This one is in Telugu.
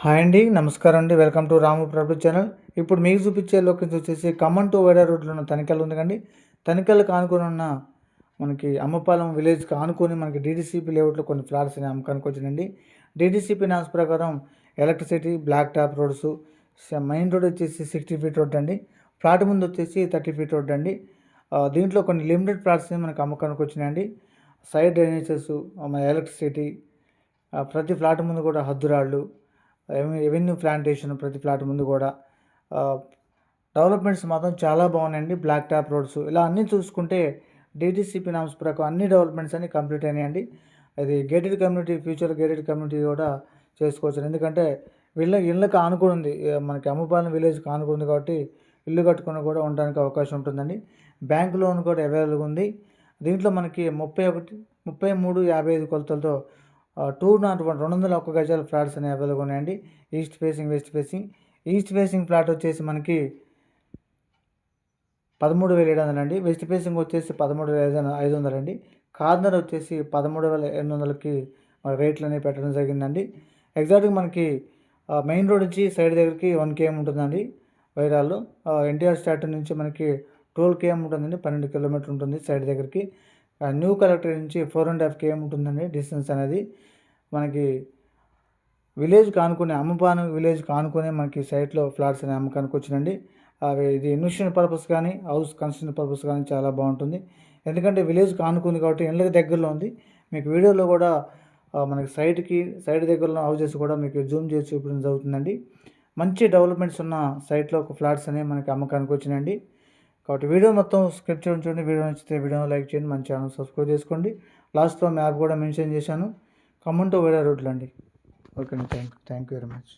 హాయ్ అండి, నమస్కారం అండి. Welcome to Ramu Prabhu channel. ఇప్పుడు మీకు చూపించే లొకేషన్ వచ్చేసి ఖమ్మం టు వైరా రోడ్లో ఉన్న తనికల్ ఉంది కండి. తనికల్కి ఆనుకొని ఉన్న మనకి అమ్మపాలెం విలేజ్కి ఆనుకొని మనకి డీడీసీపీ లేఅవుట్లో కొన్ని ఫ్లాట్స్ అమ్మకానికి వచ్చినండి. డీడీసీపీ నామ్స్ ప్రకారం electricity, black top roads, main road వచ్చేసి 60 ఫీట్ రోడ్ అండి. ఫ్లాట్ ముందు వచ్చేసి 30 ఫీట్ రోడ్ అండి. దీంట్లో కొన్ని లిమిటెడ్ ఫ్లాట్స్ మనకి అమ్మకానికి వచ్చినాయండి. సైడ్ డ్రైనేజెస్, మన ఎలక్ట్రిసిటీ, ప్రతి ఫ్లాట్ ముందు కూడా హద్దురాళ్ళు, రెవెన్యూ ప్లాంటేషన్ ప్రతి ఫ్లాట్ ముందు కూడా డెవలప్మెంట్స్ మాత్రం చాలా బాగున్నాయండి. బ్లాక్ టాప్ రోడ్స్ ఇలా అన్నీ చూసుకుంటే డీటీసీపీ నామ్స్ ప్రకారం అన్ని డెవలప్మెంట్స్ అన్నీ కంప్లీట్ అయినాయండి. అది gated community, future gated community కూడా చేసుకోవచ్చు. ఎందుకంటే ఇళ్ళకి ఆనుకుని ఉంది, మనకి అమ్మపాలెం విలేజ్కి ఆనుకుని ఉంది కాబట్టి ఇల్లు కట్టుకుని కూడా ఉండడానికి అవకాశం ఉంటుందండి. బ్యాంక్ లోన్ కూడా అవైలబుల్గా ఉంది. దీంట్లో మనకి 33,55 కొలతలతో 201 201 గజాల ఫ్లాట్స్ అనేవి అవైలబుల్ ఉన్నాయండి. East facing, west facing. East facing flat వచ్చేసి మనకి 13,700 అండి. వెస్ట్ ఫేసింగ్ వచ్చేసి 13,500 అండి. కార్నర్ వచ్చేసి 13,800కి రేట్లు అనేవి పెట్టడం జరిగిందండి. ఎగ్జాక్ట్గా మనకి మెయిన్ రోడ్ నుంచి సైడ్ దగ్గరికి 1 km ఉంటుందండి. వైరాల్లో ఎన్టీఆర్ స్టాట్యూ నుంచి మనకి 12 km ఉంటుందండి. 12 కిలోమీటర్ ఉంటుంది సైడ్ దగ్గరికి. న్యూ కలెక్టరేట్ నుంచి 4.5 km ఉంటుందండి డిస్టెన్స్ అనేది. మనకి విలేజ్కి ఆనుకునే, అమ్మపాలెం విలేజ్కి ఆనుకునే మనకి సైట్లో ఫ్లాట్స్ అనే అమ్మకానికి వచ్చినండి. అవి ఇది ఇన్వెస్ట్మెంట్ పర్పస్ కానీ, హౌస్ కన్స్ట్రక్షన్ పర్పస్ కానీ చాలా బాగుంటుంది. ఎందుకంటే విలేజ్కి ఆనుకుంది కాబట్టి ఇళ్ళకి దగ్గరలో ఉంది. మీకు వీడియోలో కూడా మనకి సైడ్ దగ్గరలో హౌసెస్ కూడా మీకు జూమ్ చేసి చూపించడం జరుగుతుందండి. మంచి డెవలప్మెంట్స్ ఉన్న సైట్లో ఒక ఫ్లాట్స్ అనేవి మనకి అమ్మకానికి వచ్చినాయండి. కాబట్టి వీడియో మొత్తం స్క్రిప్ట్ చూడండి. వీడియో నచ్చితే వీడియోని లైక్ చేయండి, మన ఛానల్ సబ్స్క్రైబ్ చేసుకోండి. లాస్ట్లో మ్యాప్ కూడా మెన్షన్ చేశాను. ఖమ్మం టు వైరా రోడ్లు అండి. ఓకే అండి, థ్యాంక్ యూ వెరీ మచ్.